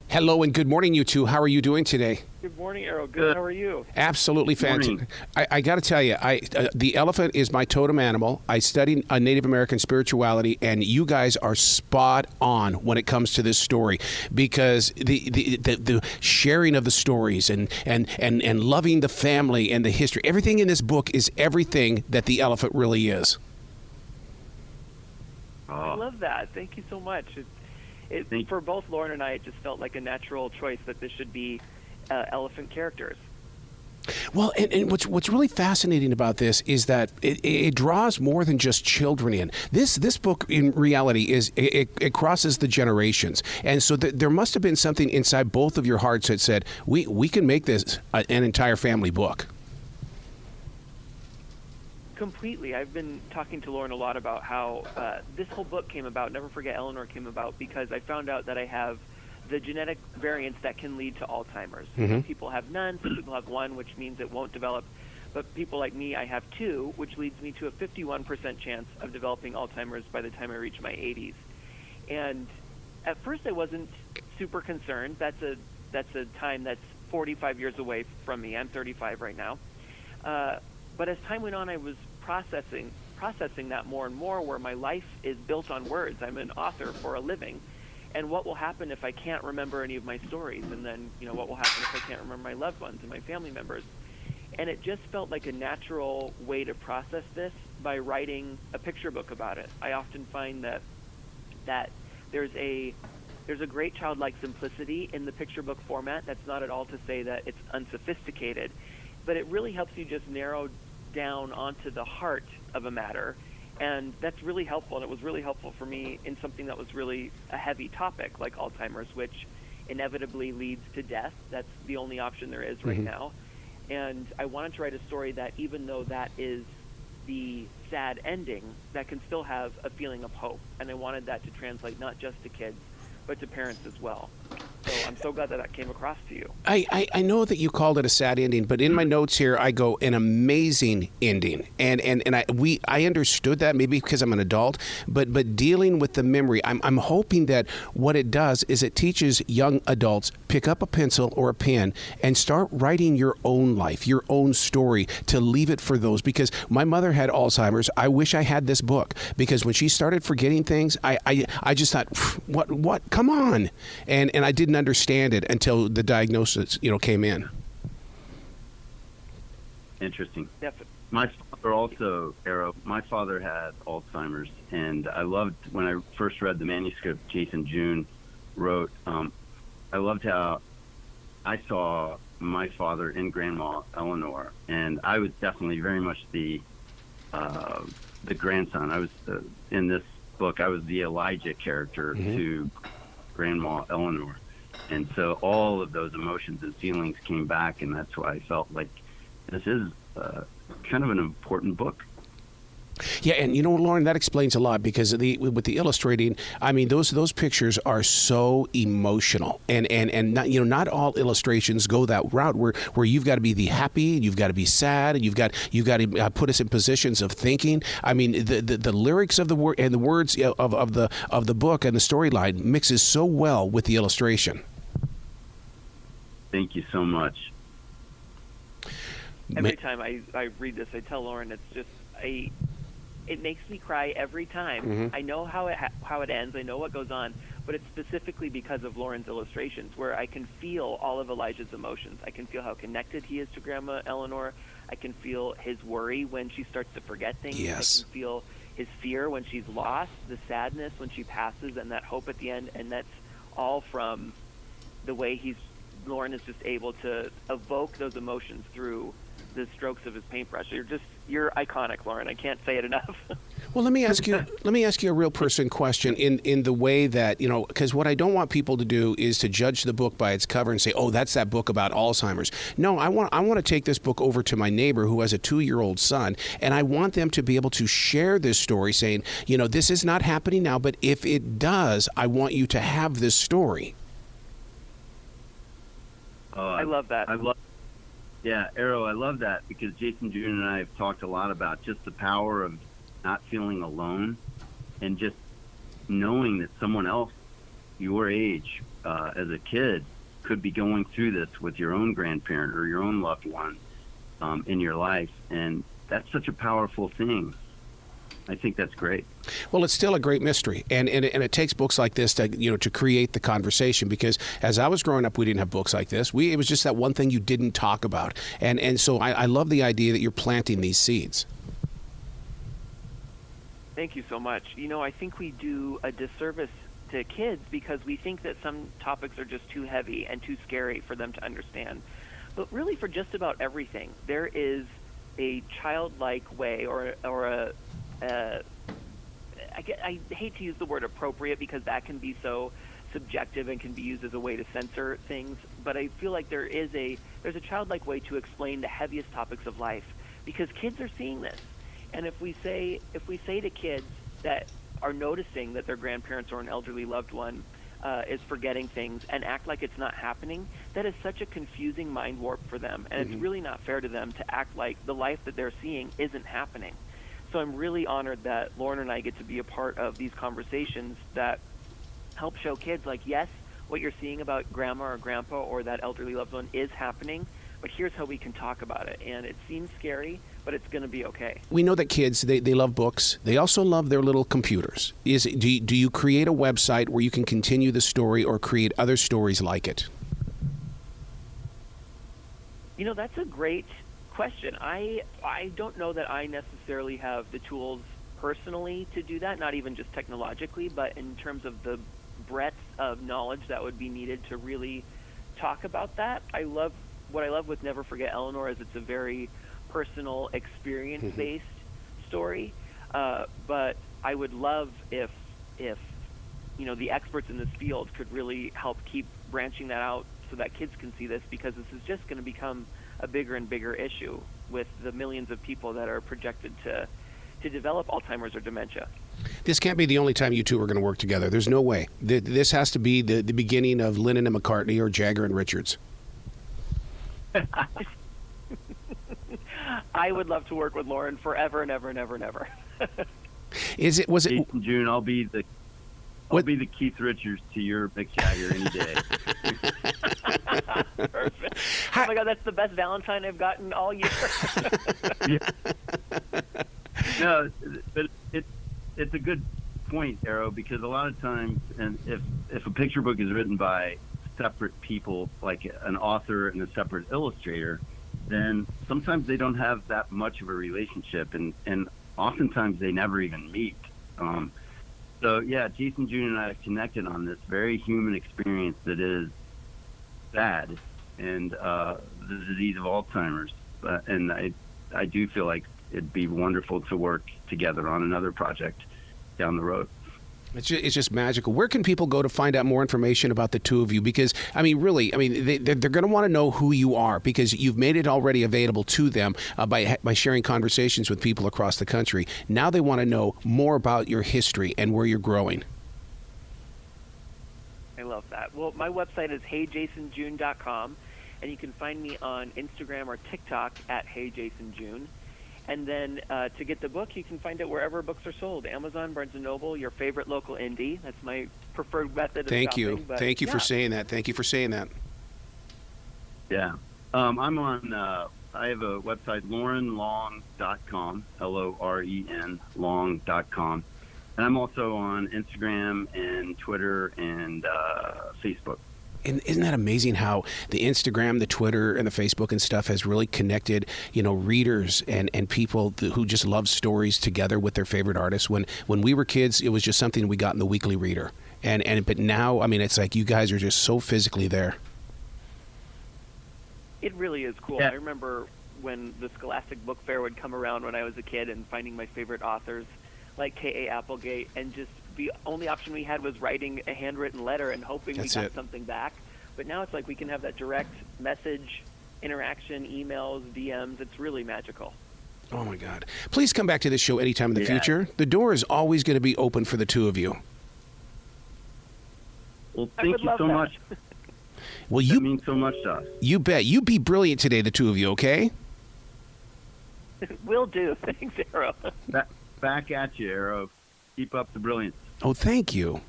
Hello and good morning, you two. How are you doing today? Good morning, Errol. Good. How are you? Absolutely fantastic. I got to tell you, the elephant is my totem animal. I studied Native American spirituality, and you guys are spot on when it comes to this story, because the sharing of the stories and loving the family and the history, everything in this book is everything that the elephant really is. I love that. Thank you so much. For both Loren and I, it just felt like a natural choice that this should be elephant characters. Well, and what's really fascinating about this is that it draws more than just children in. This book, in reality, it crosses the generations, and so there must have been something inside both of your hearts that said, we can make this an entire family book. Completely. I've been talking to Loren a lot about how this whole book came about, Never Forget Eleanor came about, because I found out that I have the genetic variants that can lead to Alzheimer's. Mm-hmm. Some people have none, some people have one, which means it won't develop. But people like me, I have two, which leads me to a 51% chance of developing Alzheimer's by the time I reach my 80s. And at first I wasn't super concerned. That's a time that's 45 years away from me. I'm 35 right now. But as time went on, I was processing that more and more, where my life is built on words. I'm an author for a living. And what will happen if I can't remember any of my stories? And then, what will happen if I can't remember my loved ones and my family members? And it just felt like a natural way to process this by writing a picture book about it. I often find that there's a great childlike simplicity in the picture book format. That's not at all to say that it's unsophisticated, but it really helps you just narrow down onto the heart of a matter. And that's really helpful, and it was really helpful for me in something that was really a heavy topic like Alzheimer's, which inevitably leads to death. That's the only option there is right now. And I wanted to write a story that, even though that is the sad ending, that can still have a feeling of hope. And I wanted that to translate not just to kids, but to parents as well. So I'm so glad that came across to you. I know that you called it a sad ending, but in my notes here I go, an amazing ending, and I understood that, maybe because I'm an adult, but dealing with the memory, I'm hoping that what it does is it teaches young adults, pick up a pencil or a pen and start writing your own life, your own story, to leave it for those, because my mother had Alzheimer's. I wish I had this book, because when she started forgetting things, I just thought, what come on, and I didn't understand it until the diagnosis, came in. Interesting. Definitely. My father also, Arrow, my father had Alzheimer's, and I loved, when I first read the manuscript Jason June wrote, I loved how I saw my father in Grandma Eleanor, and I was definitely very much the grandson. I was, in this book, I was the Elijah character to Grandma Eleanor. And so all of those emotions and feelings came back, and that's why I felt like this is kind of an important book. Yeah, and Loren, that explains a lot, because with the illustrating, I mean, those pictures are so emotional, and not, not all illustrations go that route where you've got to be the happy, you've got to be sad, and you've got to put us in positions of thinking. I mean, the lyrics of the word and the words of the book and the storyline mixes so well with the illustration. Thank you so much. Every time I read this, I tell Loren, it's just it makes me cry every time. I know how it ends. I know what goes on, but it's specifically because of Loren's illustrations, where I can feel all of Elijah's emotions. I can feel how connected he is to Grandma Eleanor. I can feel his worry when she starts to forget things. Yes. I can feel his fear when she's lost, the sadness when she passes, and that hope at the end. And that's all from the way Loren is just able to evoke those emotions through the strokes of his paintbrush. You're iconic, Loren. I can't say it enough. Well, let me ask you a real person question in the way that, because what I don't want people to do is to judge the book by its cover and say, oh, that's that book about Alzheimer's. No, I want to take this book over to my neighbor who has a 2-year-old son, and I want them to be able to share this story, saying, this is not happening now, but if it does, I want you to have this story. I love that. Yeah, Arrow, I love that, because Jason June and I have talked a lot about just the power of not feeling alone, and just knowing that someone else your age as a kid could be going through this with your own grandparent or your own loved one in your life. And that's such a powerful thing. I think that's great. Well, it's still a great mystery, and it takes books like this to to create the conversation. Because as I was growing up, we didn't have books like this. It was just that one thing you didn't talk about, and so I love the idea that you're planting these seeds. Thank you so much. I think we do a disservice to kids because we think that some topics are just too heavy and too scary for them to understand. But really, for just about everything, there is a childlike way or a I hate to use the word appropriate because that can be so subjective and can be used as a way to censor things, but I feel like there's a childlike way to explain the heaviest topics of life because kids are seeing this. And if we say to kids that are noticing that their grandparents or an elderly loved one is forgetting things and act like it's not happening, that is such a confusing mind warp for them, and it's really not fair to them to act like the life that they're seeing isn't happening. So I'm really honored that Loren and I get to be a part of these conversations that help show kids, like, yes, what you're seeing about grandma or grandpa or that elderly loved one is happening, but here's how we can talk about it. And it seems scary, but it's going to be okay. We know that kids, they love books. They also love their little computers. Do you create a website where you can continue the story or create other stories like it? That's a great question. I don't know that I necessarily have the tools personally to do that, not even just technologically, but in terms of the breadth of knowledge that would be needed to really talk about that. What I love with Never Forget Eleanor is it's a very personal, experience-based story, but I would love if the experts in this field could really help keep branching that out so that kids can see this, because this is just going to become a bigger and bigger issue with the millions of people that are projected to develop Alzheimer's or dementia. This can't be the only time you two are going to work together. There's no way. This has to be the beginning of Lennon and McCartney or Jagger and Richards. I would love to work with Loren forever and ever and ever and ever. Was it Jason June, I'll be the Keith Richards to your Mick Jagger any day. Perfect. Oh my God, that's the best Valentine I've gotten all year. Yeah. No, but it's a good point, Arrow, because a lot of times, and if a picture book is written by separate people, like an author and a separate illustrator, then sometimes they don't have that much of a relationship, and oftentimes they never even meet. So yeah, Jason June and I have connected on this very human experience that is sad, and the disease of Alzheimer's. And I do feel like it'd be wonderful to work together on another project down the road. It's just magical. Where can people go to find out more information about the two of you? Because, they're going to want to know who you are, because you've made it already available to them by sharing conversations with people across the country. Now they want to know more about your history and where you're growing. I love that. Well, my website is heyjasonjune.com, and you can find me on Instagram or TikTok at heyjasonjune. And then to get the book, you can find it wherever books are sold. Amazon, Barnes & Noble, your favorite local indie. That's my preferred method of shopping. Thank you for saying that. Thank you for saying that. Yeah. I'm on, I have a website, lorenlong.com, Loren, long.com. And I'm also on Instagram and Twitter and Facebook. And isn't that amazing how the Instagram, the Twitter, and the Facebook and stuff has really connected, readers and people who just love stories together with their favorite artists? When we were kids, it was just something we got in the weekly reader. But now, it's like you guys are just so physically there. It really is cool. Yeah. I remember when the Scholastic Book Fair would come around when I was a kid and finding my favorite authors like K.A. Applegate, and just the only option we had was writing a handwritten letter and hoping we got something back. But now it's like we can have that direct message interaction, emails, DMs. It's really magical. Oh, my God. Please come back to this show anytime in the future. The door is always going to be open for the two of you. Well, thank you so much. Well, that means so much to us. You bet. You be brilliant today, the two of you, okay? Will do. Thanks, Arrow. Back at you, Arrow. Keep up the brilliance. Oh, thank you.